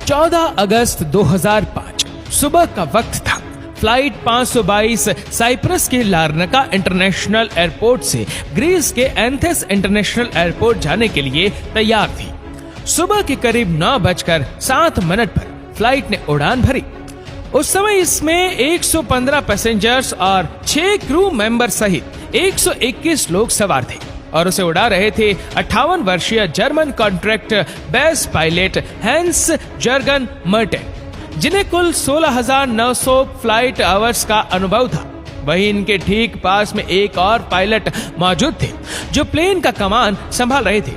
14 अगस्त 2005 सुबह का वक्त था। फ्लाइट 522 साइप्रस के लार्नाका इंटरनेशनल एयरपोर्ट से ग्रीस के एथेंस इंटरनेशनल एयरपोर्ट जाने के लिए तैयार थी। सुबह के करीब 9:07 पर फ्लाइट ने उड़ान भरी। उस समय इसमें 115 पैसेंजर्स और 6 क्रू मेंबर सहित 121 लोग सवार थे और उसे उड़ा रहे थे 58 वर्षीय German contract base pilot Hans Jurgen Merten, जिन्हें कुल 16,900 फ्लाइट आवर्स का अनुभव था। वहीं इनके ठीक पास में एक और पायलट मौजूद थे जो प्लेन का कमान संभाल रहे थे।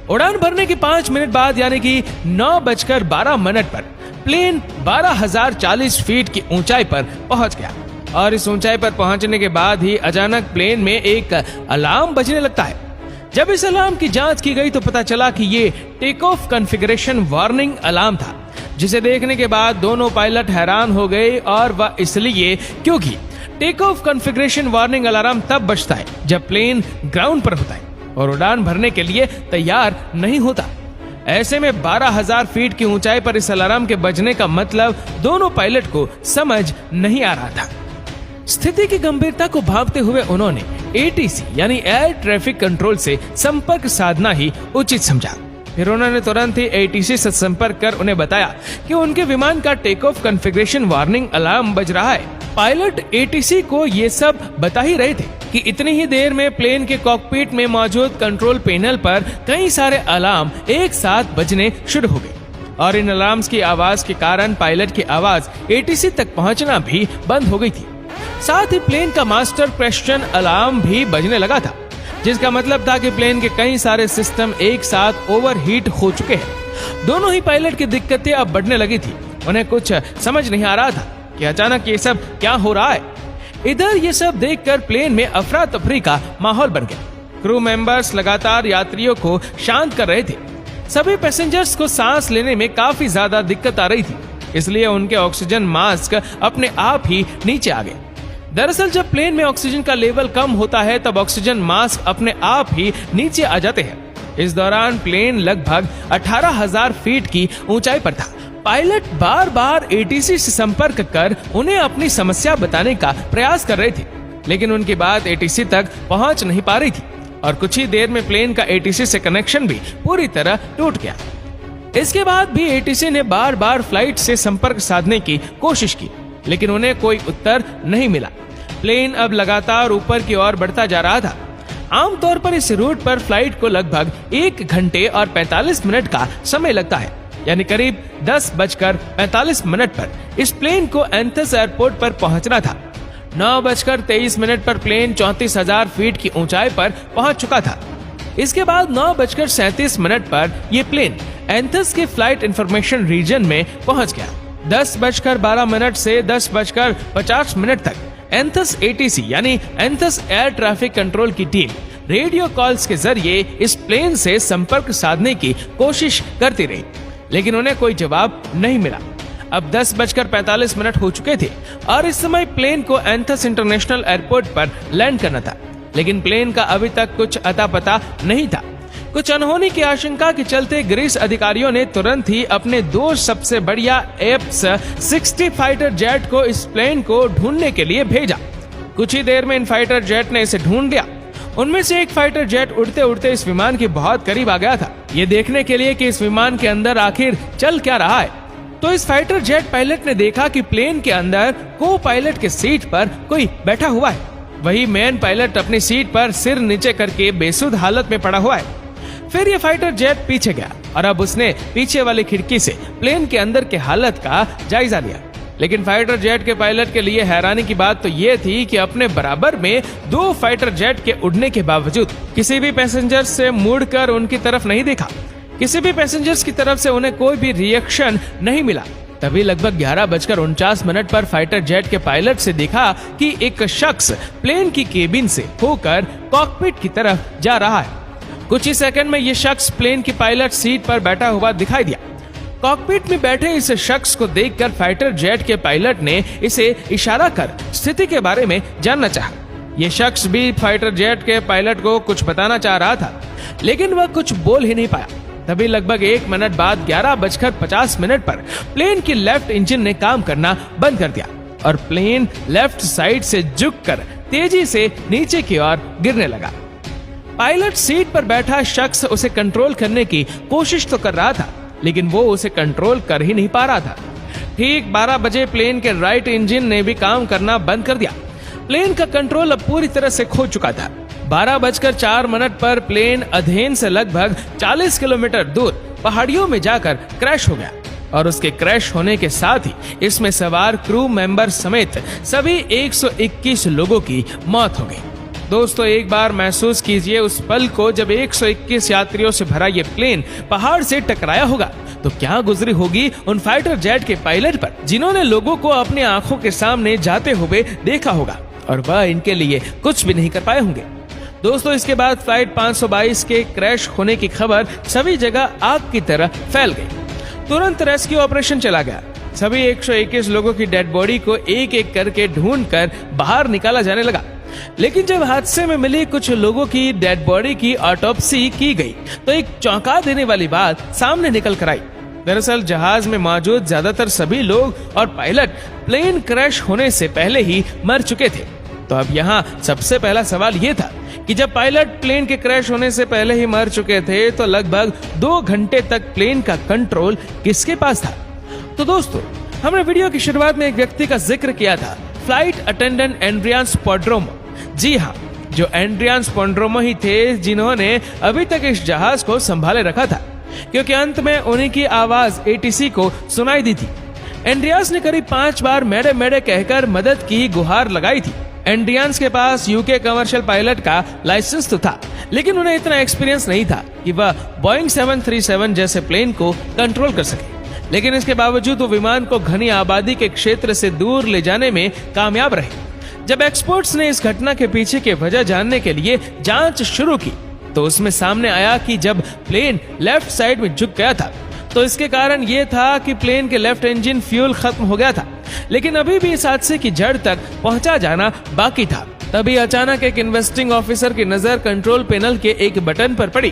उड़ान भरने के 5 मिनट बाद यानी कि 9:12 पर प्लेन 12,040 फीट की ऊंचाई पर पहुंच गया और इस ऊंचाई पर पहुंचने के बाद ही अचानक प्लेन में एक अलार्म बजने लगता है। जब इस अलार्म की जांच की गई तो पता चला कि ये take off configuration warning alarm था, जिसे देखने के बाद दोनों पायलट हैरान हो गए और वह इसलिए क्योंकि take off configuration warning alarm तब बजता है जब प्लेन ग्राउंड पर होता है और उड़ान भरने के लिए तैयार नहीं होता। ऐसे में 12,000 फीट की ऊंचाई पर इस अलार्म के बजने का मतलब दोनों पायलट को समझ नहीं आ रहा था। स्थिति की गंभीरता को भांपते हुए उन्होंने एटीसी यानी एयर ट्रैफिक कंट्रोल से संपर्क साधना ही उचित समझा। फिर उन्होंने तुरंत ही एटीसी से संपर्क कर उन्हें बताया कि उनके विमान का take off configuration warning alarm बज रहा है। पायलट एटीसी को ये सब बता ही रहे थे कि इतनी ही देर में प्लेन के कॉकपिट में मौजूद कंट्रोल पैनल पर कई सारे अलार्म एक साथ बजने शुरू हो गए और इन अलार्म्स की आवाज के कारण पायलट की आवाज एटीसी तक पहुंचना भी बंद हो गई थी। साथ ही प्लेन का मास्टर क्वेश्चन अलार्म भी बजने लगा था, जिसका मतलब था कि प्लेन के कई सारे सिस्टम एक साथ ओवरहीट हो चुके हैं। दोनों ही पायलट की दिक्कतें अब बढ़ने लगी थी। उन्हें कुछ समझ नहीं आ रहा था कि अचानक ये सब क्या हो रहा है। इधर ये सब देखकर प्लेन में अफरा तफरी का माहौल बन गया। क्रू मेंबर्स लगातार यात्रियों को शांत कर रहे थे। सभी पैसेंजर्स को सांस लेने में काफी ज्यादा दिक्कत आ रही थी, इसलिए उनके ऑक्सीजन मास्क अपने आप ही नीचे आ गए। दरअसल जब प्लेन में ऑक्सीजन का लेवल कम होता है तब ऑक्सीजन मास्क अपने आप ही नीचे आ जाते हैं। इस दौरान प्लेन लगभग 18,000 फीट की ऊंचाई पर था। पायलट बार बार एटीसी से संपर्क कर उन्हें अपनी समस्या बताने का प्रयास कर रहे थे, लेकिन उनकी बात एटीसी तक पहुंच नहीं पा रही थी और कुछ ही देर में प्लेन का एटीसी से कनेक्शन भी पूरी तरह टूट गया। इसके बाद भी एटीसी ने बार बार फ्लाइट से संपर्क साधने की कोशिश की, लेकिन उन्हें कोई उत्तर नहीं मिला। प्लेन अब लगातार ऊपर की ओर बढ़ता जा रहा था। आमतौर पर इस रूट पर फ्लाइट को लगभग 1 घंटे और 45 मिनट का समय लगता है, यानी करीब 10:45 पर इस प्लेन को एथेंस एयरपोर्ट पर पहुंचना था। 9:23 पर प्लेन 34,000 फीट की ऊंचाई पर पहुंच चुका था। इसके बाद 9:37 पर यह प्लेन एथेंस के फ्लाइट इंफॉर्मेशन रीजन में पहुंच गया। 10:12 से 10:50 तक एथेंस एटीसी यानी एथेंस एयर ट्रैफिक कंट्रोल की टीम रेडियो कॉल्स के जरिए इस प्लेन से संपर्क साधने की कोशिश करती रही, लेकिन उन्हें कोई जवाब नहीं मिला। अब 10:45 हो चुके थे और इस समय प्लेन को एथेंस इंटरनेशनल एयरपोर्ट पर लैंड करना था, लेकिन प्लेन का अभी तक कुछ अता पता नहीं था। कुछ अनहोनी की आशंका के चलते ग्रीस अधिकारियों ने तुरंत ही अपने 2 सबसे बढ़िया F-60 फाइटर जेट को इस प्लेन को ढूंढने के लिए भेजा। कुछ ही देर में इन फाइटर जेट ने इसे ढूंढ लिया। उनमें से एक फाइटर जेट उड़ते उड़ते इस विमान के बहुत करीब आ गया था, ये देखने के लिए कि इस विमान के अंदर आखिर चल क्या रहा है। तो इस फाइटर जेट पायलट ने देखा कि प्लेन के अंदर को पायलट के सीट पर कोई बैठा हुआ है। वही मेन पायलट अपनी सीट पर सिर नीचे करके बेसुध हालत में पड़ा हुआ है। फिर ये फाइटर जेट पीछे गया और अब उसने पीछे वाली खिड़की से प्लेन के अंदर के हालत का जायजा लिया। लेकिन फाइटर जेट के पायलट के लिए हैरानी की बात तो ये थी कि अपने बराबर में 2 फाइटर जेट के उड़ने के बावजूद किसी भी पैसेंजर से मुड़कर उनकी तरफ नहीं देखा। किसी भी पैसेंजर्स की तरफ से उन्हें कोई भी रिएक्शन नहीं मिला। तभी लगभग 11:49 पर फाइटर जेट के पायलट से दिखा कि एक शख्स प्लेन की केबिन से होकर कॉकपिट की तरफ जा रहा है। कुछ ही सेकंड में ये शख्स प्लेन की पायलट सीट पर बैठा हुआ दिखाई दिया। कॉकपिट में बैठे इस शख्स को देखकर फाइटर जेट के पायलट ने इसे इशारा कर स्थिति के बारे में जानना चाहा। यह शख्स भी फाइटर जेट के पायलट को कुछ बताना चाह रहा था, लेकिन वह कुछ बोल ही नहीं पाया। तभी लगभग 1 मिनट बाद 11:50 पर प्लेन की लेफ्ट इंजन ने काम करना बंद कर दिया और प्लेन लेफ्ट साइड से झुककर तेजी से नीचे की ओर गिरने लगा। पायलट सीट पर बैठा शख्स उसे कंट्रोल करने की कोशिश तो कर रहा था, लेकिन वो उसे कंट्रोल कर ही नहीं पा रहा था। ठीक 12 बजे प्लेन के राइट इंजन ने भी काम करना बंद कर दिया। प्लेन का कंट्रोल अब पूरी तरह से खो चुका था। 12:04 पर प्लेन अधेन से लगभग 40 किलोमीटर दूर पहाड़ियों में जाकर क्रैश हो गया और उसके क्रैश होने के साथ ही इसमें सवार क्रू मेंबर समेत सभी 121 लोगों की मौत हो गई। दोस्तों, एक बार महसूस कीजिए उस पल को जब 121 यात्रियों से भरा ये प्लेन पहाड़ से टकराया होगा तो क्या गुजरी होगी उन फाइटर जेट के पायलट पर, जिन्होंने लोगों को अपनी आंखों के सामने जाते हुए देखा होगा और वह इनके लिए कुछ भी नहीं कर पाए होंगे। दोस्तों, इसके बाद फ्लाइट 522 के क्रैश होने की खबर सभी जगह आग की तरह फैल गई। तुरंत रेस्क्यू ऑपरेशन चला गया। सभी 121 लोगों की डेड बॉडी को एक एक करके ढूंढकर बाहर निकाला जाने लगा। लेकिन जब हादसे में मिली कुछ लोगों की डेड बॉडी की ऑटोप्सी की गई तो एक चौंका देने वाली बात सामने निकल कर आई। दरअसल जहाज में मौजूद ज्यादातर सभी लोग और पायलट प्लेन क्रैश होने से पहले ही मर चुके थे। तो अब यहाँ सबसे पहला सवाल ये था कि जब पायलट प्लेन के क्रैश होने से पहले ही मर चुके थे तो लगभग 2 घंटे तक प्लेन का कंट्रोल किसके पास था? तो दोस्तों, हमने वीडियो की शुरुआत में एक व्यक्ति का जिक्र किया था, फ्लाइट अटेंडेंट एंड्रियान स्पोड्रोमो। जी हाँ, जो एंड्रियान स्पोड्रोमो ही थे जिन्होंने अभी तक इस जहाज को संभाले रखा था, क्योंकि अंत में उन्हीं की आवाज एटीसी को सुनाई दी थी। एंड्रियास ने करीब 5 बार मेडे मेडे कहकर मदद की गुहार लगाई थी। एंड्रियान्स के पास यूके कमर्शियल पायलट का लाइसेंस तो था, लेकिन उन्हें इतना एक्सपीरियंस नहीं था कि वह बोइंग 737 जैसे प्लेन को कंट्रोल कर सके। लेकिन इसके बावजूद वो विमान को घनी आबादी के क्षेत्र से दूर ले जाने में कामयाब रहे। जब एक्सपर्ट्स ने इस घटना के पीछे की वजह जानने के लिए जांच शुरू की तो उसमें सामने आया कि जब प्लेन लेफ्ट साइड में झुक गया था तो इसके कारण ये था कि प्लेन के लेफ्ट इंजन फ्यूल खत्म हो गया था, लेकिन अभी भी इस हादसे की जड़ तक पहुंचा जाना बाकी था। तभी अचानक एक इन्वेस्टिंग ऑफिसर की नजर कंट्रोल पैनल के एक बटन पर पड़ी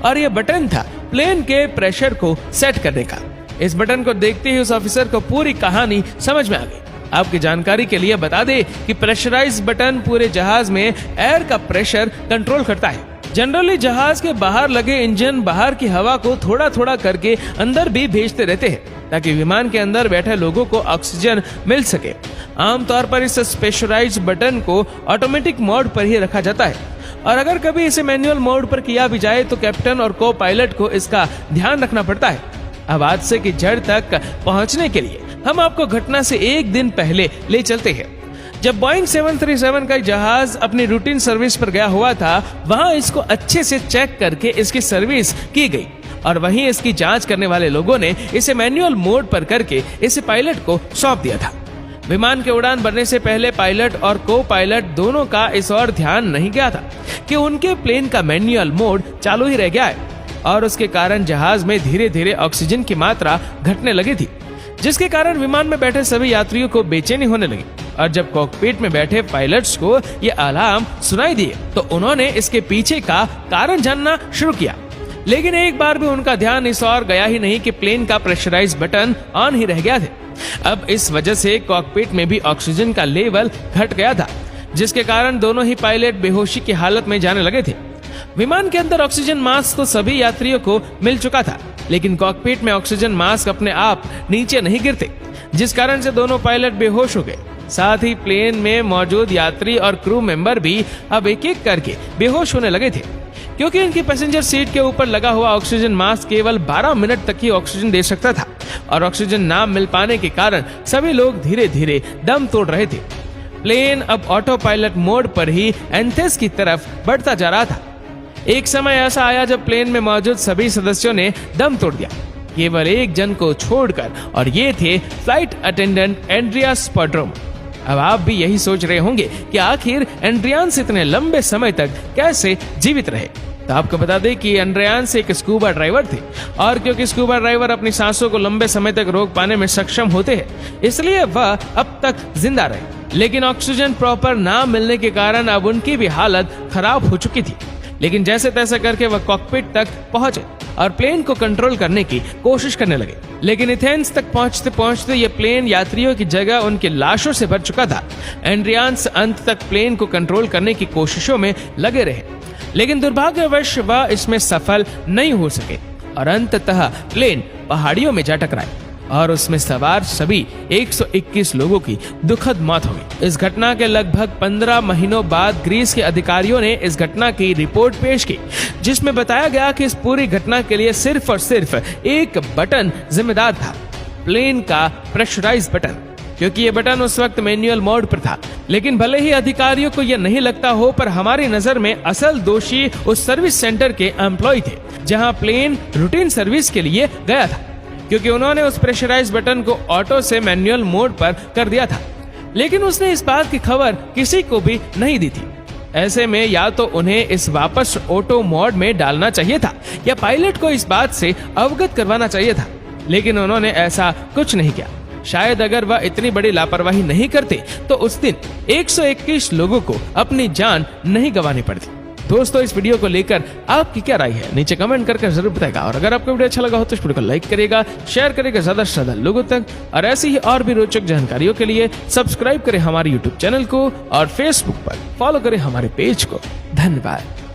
और यह बटन था प्लेन के प्रेशर को सेट करने का। इस बटन को देखते ही उस ऑफिसर को पूरी कहानी समझ में आ गई। आपकी जानकारी के लिए बता दें कि प्रेशराइज बटन पूरे जहाज में एयर का प्रेशर कंट्रोल करता है। जनरली जहाज के बाहर लगे इंजन बाहर की हवा को थोड़ा थोड़ा करके अंदर भी भेजते रहते हैं ताकि विमान के अंदर बैठे लोगों को ऑक्सीजन मिल सके। आमतौर पर इस प्रेशराइज बटन को ऑटोमेटिक मोड पर ही रखा जाता है और अगर कभी इसे मैनुअल मोड पर किया भी जाए तो कैप्टन और को पायलट को इसका ध्यान रखना पड़ता है। अब हादसे की जड़ तक पहुंचने के लिए हम आपको घटना से एक दिन पहले ले चलते हैं। जब बोइंग 737 का जहाज अपनी रूटीन सर्विस पर गया हुआ था, वहां इसको अच्छे से चेक करके इसकी सर्विस की गई और वहीं इसकी जांच करने वाले लोगों ने इसे मैनुअल मोड पर करके इसे पायलट को सौंप दिया था। विमान के उड़ान भरने से पहले पायलट और को पायलट दोनों का इस ओर ध्यान नहीं गया था कि उनके प्लेन का मैनुअल मोड चालू ही रह गया है और उसके कारण जहाज में धीरे धीरे ऑक्सीजन की मात्रा घटने लगी थी, जिसके कारण विमान में बैठे सभी यात्रियों को बेचैनी होने लगी और जब कॉकपिट में बैठे पायलट्स को ये अलार्म सुनाई दिए तो उन्होंने इसके पीछे का कारण जानना शुरू किया। लेकिन एक बार भी उनका ध्यान इस ओर गया ही नहीं कि प्लेन का प्रेशराइज बटन ऑन ही रह गया था। अब इस वजह से कॉकपिट में भी ऑक्सीजन का लेवल घट गया था, जिसके कारण दोनों ही पायलट बेहोशी की हालत में जाने लगे थे। विमान के अंदर ऑक्सीजन मास्क तो सभी यात्रियों को मिल चुका था, लेकिन कॉकपिट में ऑक्सीजन मास्क अपने आप नीचे नहीं गिरते, जिस कारण से दोनों पायलट बेहोश हो गए। साथ ही प्लेन में मौजूद यात्री और क्रू मेंबर भी अब एक एक करके बेहोश होने लगे थे, क्योंकि इनकी पैसेंजर सीट के ऊपर लगा हुआ ऑक्सीजन मास्क केवल 12 मिनट तक ही ऑक्सीजन दे सकता था और ऑक्सीजन ना मिल पाने के कारण सभी लोग धीरे धीरे दम तोड़ रहे थे। प्लेन अब ऑटो पायलट मोड पर ही एंथेस की तरफ बढ़ता जा रहा था। एक समय ऐसा आया जब प्लेन में मौजूद सभी सदस्यों ने दम तोड़ दिया, केवल एक जन को छोड़कर, और ये थे फ्लाइट अटेंडेंट एंड्रियास स्पोड्रोमो। अब आप भी यही सोच रहे होंगे कि आखिर एंड्रियान्स इतने लंबे समय तक कैसे जीवित रहे। तो आपको बता दें कि एंड्रियान्स एक स्कूबा ड्राइवर थे और क्योंकि स्कूबा ड्राइवर अपनी सांसों को लंबे समय तक रोक पाने में सक्षम होते हैं, इसलिए वह अब तक जिंदा रहे। लेकिन ऑक्सीजन प्रॉपर ना मिलने के कारण अब उनकी भी हालत खराब हो चुकी थी, लेकिन जैसे तैसे करके वह कॉकपिट तक पहुंचे और प्लेन को कंट्रोल करने की कोशिश करने लगे। लेकिन एथेंस तक पहुंचते पहुंचते ये प्लेन यात्रियों की जगह उनकी लाशों से भर चुका था। एंड्रियान्स अंत तक प्लेन को कंट्रोल करने की कोशिशों में लगे रहे, लेकिन दुर्भाग्यवश वह इसमें सफल नहीं हो सके और अंततः प्लेन पहाड़ियों में जा टकराए और उसमें सवार सभी 121 लोगों की दुखद मौत हो गई। इस घटना के लगभग 15 महीनों बाद ग्रीस के अधिकारियों ने इस घटना की रिपोर्ट पेश की, जिसमें बताया गया कि इस पूरी घटना के लिए सिर्फ और सिर्फ एक बटन जिम्मेदार था, प्लेन का प्रेशराइज बटन, क्योंकि ये बटन उस वक्त मैनुअल मोड पर था। लेकिन भले ही अधिकारियों को यह नहीं लगता हो, पर हमारी नजर में असल दोषी उस सर्विस सेंटर के एम्प्लॉय थे जहां प्लेन रूटीन सर्विस के लिए गया था, क्योंकि उन्होंने उस प्रेशराइज बटन को ऑटो से मैनुअल मोड पर कर दिया था। लेकिन उसने इस बात की खबर किसी को भी नहीं दी थी। ऐसे में या तो उन्हें इस वापस ऑटो मोड में डालना चाहिए था या पायलट को इस बात से अवगत करवाना चाहिए था, लेकिन उन्होंने ऐसा कुछ नहीं किया। शायद अगर वह इतनी बड़ी लापरवाही नहीं करते तो उस दिन 121 लोगों को अपनी जान नहीं गंवानी पड़ती। दोस्तों, इस वीडियो को लेकर आपकी क्या राय है नीचे कमेंट करके जरूर बताएगा, और अगर आपको वीडियो अच्छा लगा हो तो इस वीडियो को लाइक करेगा, शेयर करेगा ज्यादा से ज्यादा लोगों तक, और ऐसी ही और भी रोचक जानकारियों के लिए सब्सक्राइब करें हमारे यूट्यूब चैनल को और फेसबुक पर फॉलो करें हमारे पेज को। धन्यवाद।